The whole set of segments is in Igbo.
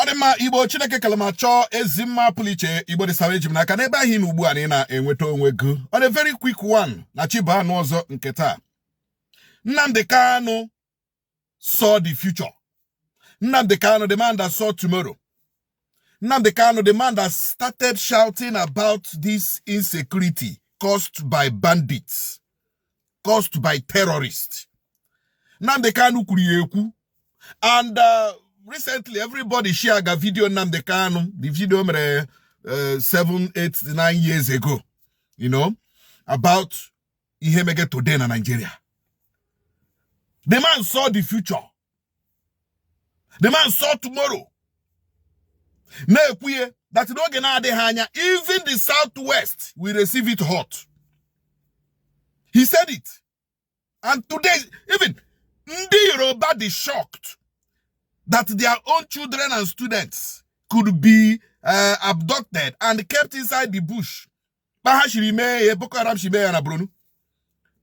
Adema Igbo Chineke kalamacho ezima puliche Igbo de savage na kaneba hin ugbu ani na enweta onwego. On a very quick one na chiba anu ozo nke taa. Nnamdi Kanu saw the future. Nnamdi Kanu, the man that saw tomorrow. Nnamdi Kanu, the man that started shouting about this insecurity caused by bandits, caused by terrorists. Nnamdi Kanu kurieku. And recently, everybody shared a video Nnamdi Kanu, the video 7, 8, 9 years ago, you know, about Ihemege today in Nigeria. The man saw the future. The man saw tomorrow. That even the Southwest will receive it hot. He said it. And today, even the Yoruba is shocked that their own children and students could be abducted and kept inside the bush. The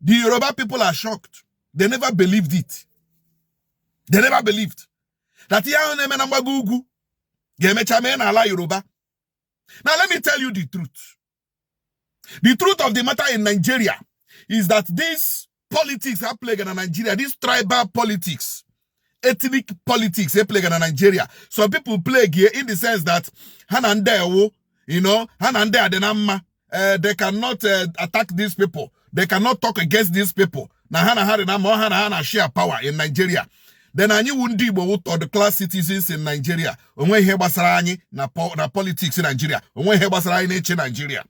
Yoruba people are shocked. They never believed it. They never believed that Yoruba. Now let me tell you the truth. The truth of the matter in Nigeria is that these politics are playing in Nigeria, these tribal politics, ethnic politics are playing in Nigeria. Some people play here in the sense that they cannot attack these people. They cannot talk against these people. Hana share power in Nigeria. Then I knew or the class citizens in Nigeria. Na politics in Nigeria. In Nigeria.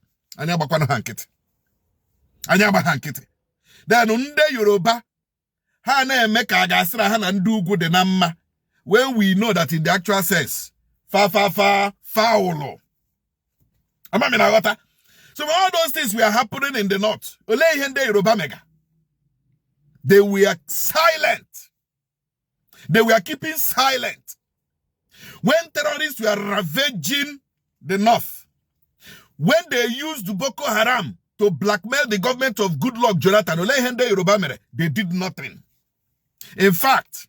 Then unde Yoruba. Hana meka agasra hana ndugu de namma. When we know that in the actual sense, foul. So all those things were happening in the north. Yoruba mega. They were silent. They were keeping silent. When terrorists were ravaging the north, when they used Boko Haram to blackmail the government of Goodluck Jonathan, they did nothing. In fact,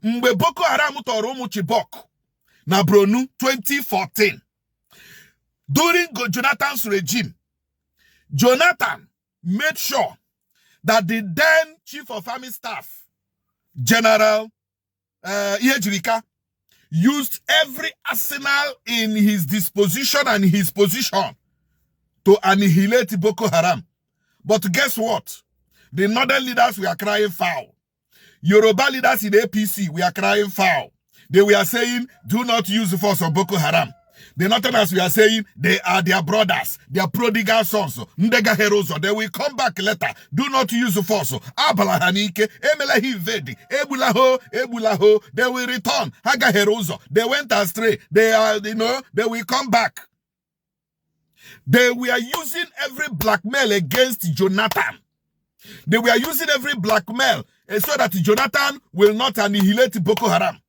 mgbe Boko Haram toromu Chibok na Bronu 2014, during Jonathan's regime, Jonathan made sure that the then Chief of Army Staff, General Iyejirika, used every arsenal in his disposition and his position to annihilate Boko Haram. But guess what? The northern leaders were crying foul. Yoruba leaders in APC were crying foul. They were saying, do not use the force of Boko Haram. The Northerners we are saying they are their brothers, their prodigal sons, Ndega heroes. They will come back later. Do not use the force. Abala Hanike, Emelahi Vedi, Ebulaho, they will return. Haga heroes. They went astray. They are, they will come back. They were using every blackmail against Jonathan. They were using every blackmail so that Jonathan will not annihilate Boko Haram.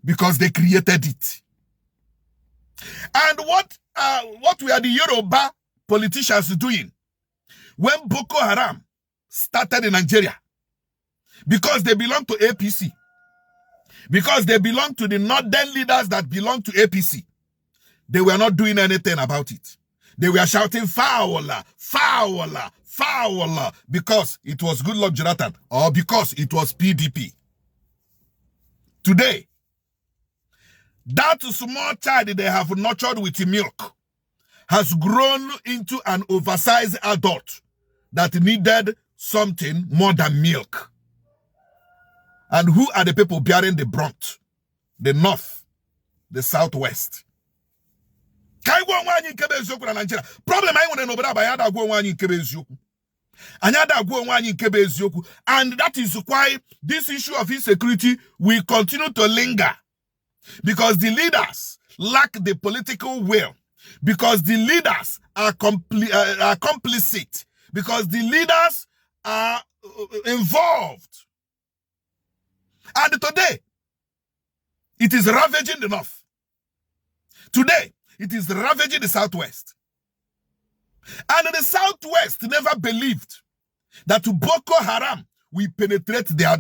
Because they created it. And what were the Yoruba politicians doing when Boko Haram started in Nigeria? Because they belong to APC. Because they belong to the northern leaders that belong to APC. They were not doing anything about it. They were shouting, Fowler, Fowler, Fowler, because it was Goodluck Jonathan or because it was PDP. Today, that small child they have nurtured with milk has grown into an oversized adult that needed something more than milk. And who are the people bearing the brunt? The North, the Southwest. Problem I want to know and that is why this issue of insecurity will continue to linger. Because the leaders lack the political will. Because the leaders are complicit. Because the leaders are involved. And today, it is ravaging the North. Today, it is ravaging the Southwest. And the Southwest never believed that Boko Haram will penetrate their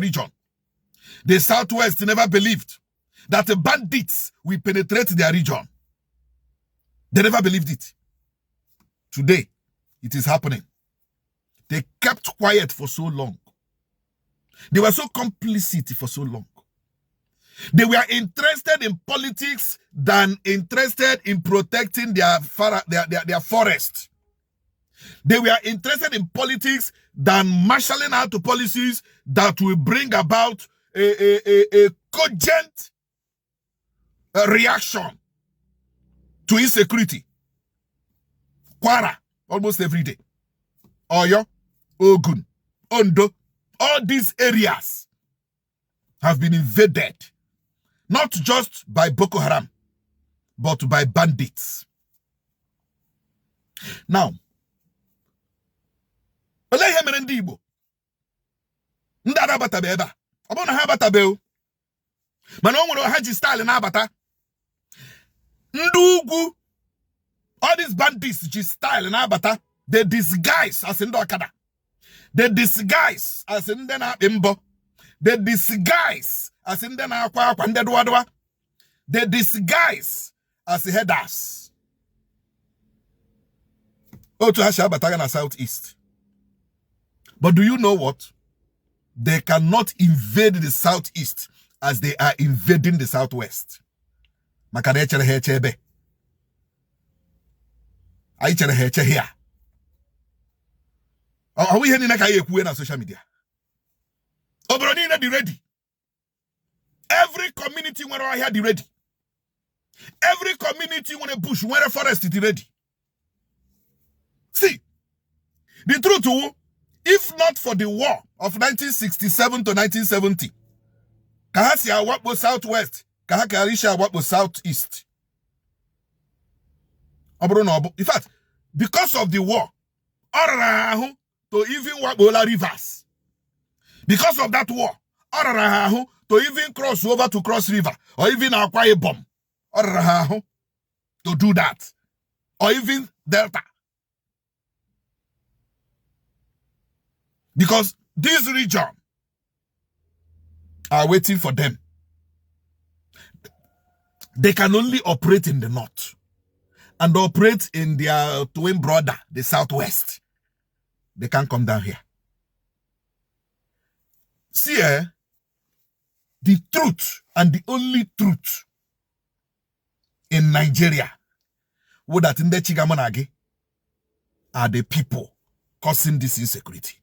region. The Southwest never believed that the bandits will penetrate their region. They never believed it. Today, it is happening. They kept quiet for so long. They were so complicit for so long. They were interested in politics than interested in protecting their forest. They were interested in politics than marshalling out policies that will bring about a cogent reaction to insecurity. Kwara, almost every day. Oyo, Ogun, Ondo, all these areas have been invaded, not just by Boko Haram, but by bandits. Now, Olehe merendi Igbo. Ndara batabe eba. Abona ha batabe o. Mana o nwere ha ji style na abata. Ndugu. All these bandits ji style na abata. They disguise as ndị Okada. They disguise as ndị na-akpị mbọ. They disguise as ndị na-akwa akwa ndị dụwadụwa. They disguise as headers. Otu ha shi abata na Southeast. But do you know what? They cannot invade the Southeast as they are invading the Southwest. Maka na echere ha eche ebe. Anyị chere ha eche here. Are we hearing like I ekwu na social media? Obodo niile dị ready. Every community nwere ọhịa dị ready. Every community nwere bush, nwere forest dị ready. See, the truth, if not for the war of 1967 to 1970, kahasi awakbo Southwest, kahakarisha awakbo Southeast. In fact, because of the war, to even Wabola rivers. Because of that war, to even cross over to Cross River, or even Akwa Ibom, to do that, or even Delta. Because this region are waiting for them. They can only operate in the north and operate in their twin brother, the Southwest. They can't come down here. See, the truth and the only truth in Nigeria would that in the Chigamonage are the people causing this insecurity.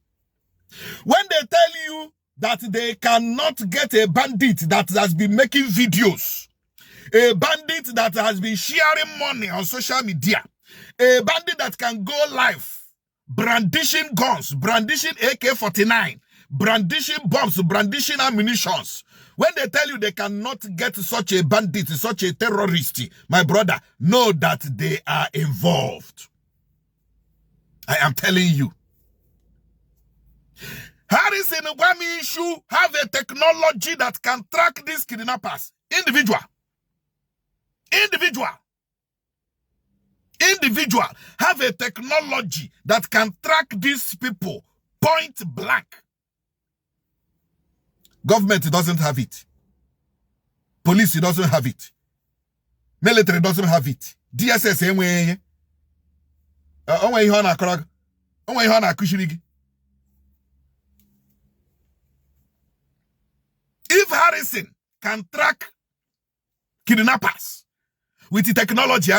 When they tell you that they cannot get a bandit that has been making videos, a bandit that has been sharing money on social media, a bandit that can go live, brandishing guns, brandishing AK-49, brandishing bombs, brandishing ammunitions. When they tell you they cannot get such a bandit, such a terrorist, my brother, know that they are involved. I am telling you. Harrison Gwamishu have a technology that can track these kidnappers. Individual have a technology that can track these people point blank. Government doesn't have it. Police doesn't have it. Military doesn't have it. DSS enwe ihe na akrag. Onwe ihe na akushirigi. If Harrison can track kidnappers with the technology,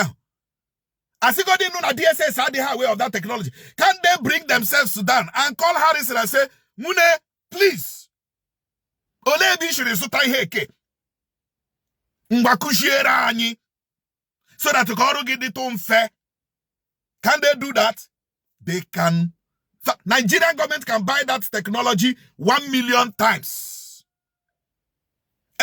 as he got in on a DSS had the way of that technology, can they bring themselves down and call Harrison and say, Mune, please, Olebi should sutai heke. Mbakushiera ani. So that you can get it on fair. Can they do that? They can. Nigerian government can buy that technology 1 million times.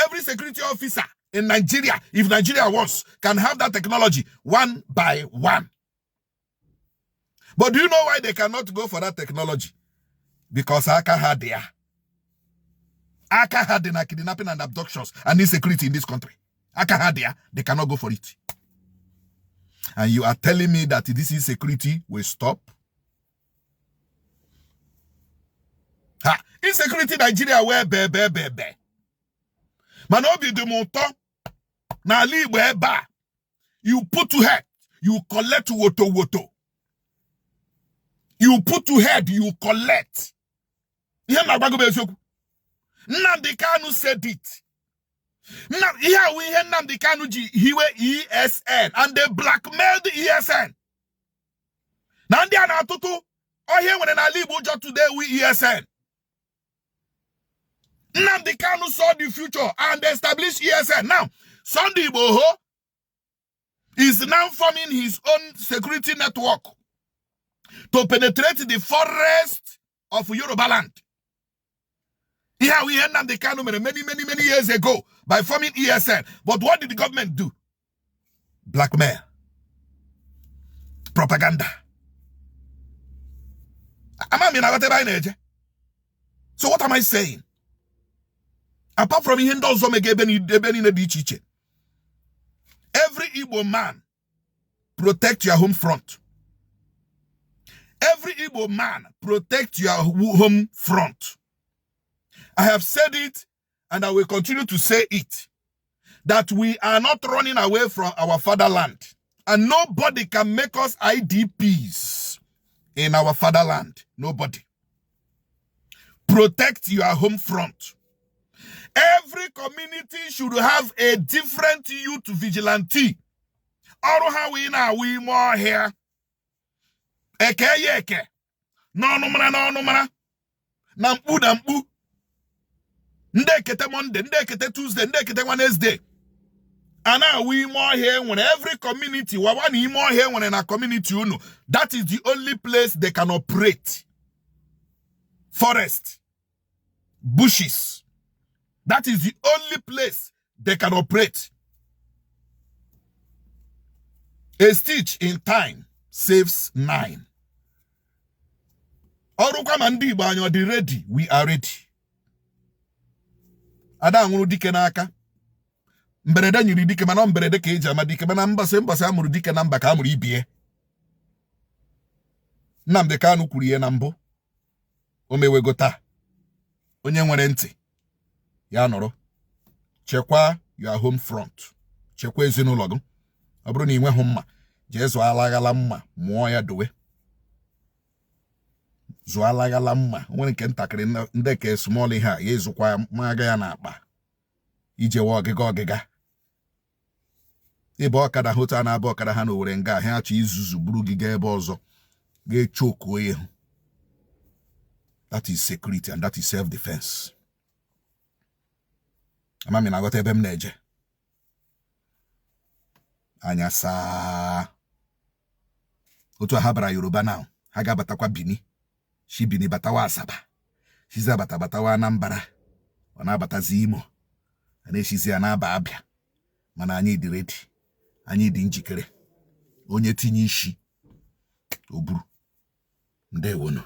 Every security officer in Nigeria, if Nigeria wants, can have that technology 1 by 1. But do you know why they cannot go for that technology? Because Aka had there. Aka had the kidnapping and abductions and insecurity in this country. Aka had there. They cannot go for it. And you are telling me that this insecurity will stop? Ha! Insecurity Nigeria where be. Manobi de monto na libo eba. You put to head, you collect woto. You put to head, you collect. Nnamdi Kanu said it. Now, here we hear Nnamdi Kanu he were ESN and they blackmailed the ESN. Now they are not to oh here when I live today we ESN. Nnamdi Kanu saw the future and established ESN. Now, Sunday Boho is now forming his own security network to penetrate the forest of Yoruba land. Here we heard Nnamdi Kanu many years ago by forming ESN. But what did the government do? Blackmail. Propaganda. So what am I saying? Apart from every Igbo man, protect your home front. Every Igbo man, protect your home front. I have said it, and I will continue to say it, that we are not running away from our fatherland. And nobody can make us IDPs in our fatherland. Nobody. Protect your home front. Every community should have a different youth vigilante. We more here. Eke. No. Nambu. Ndekete Monday, ndekete Tuesday, ndekete Wednesday. And now we more here when every community, we more here when in a community, you know, that is the only place they can operate. Forest, bushes. That is the only place they can operate. A stitch in time saves 9. Ready, we are ready. Ada nguru dike n'aka mberede nyiri dike mana mberede ka eji ama dike mana mbasa amuru dike na mba ka amuru ibie. Nnamdi Kanu kwuru ihe na mbụ o mewegota onye nwere ntị ya nọrọ. Chekwa your home front, chekwa ezinụlọ gị. Ọ bụrụ na ị nweghị mma jee zụọ alaghala mma mụọ ya dowe. Zualagala mma nwere nke ntakịrị ndị ka small ihe a ya ezukwa maga ya na akpa ije wa ọgịga ebe ọkada hota na abụ ọkada ha na Owere nga ha achọ izuzu buru gị gaa ebe ọzọ ga-echoku ihe. That is security and that is self-defense. Amami na ghọta ebe m na-eje anya saa otu ha bara Yoruba now ha ga-abatakwa Bini. She bini batawa Asaba. She's a batawa Anambra. Ona batazi Imo. And she's a naba Abia. Mana I need ready. I need njikere. Onye tinyishi. Oburu. Nde wono.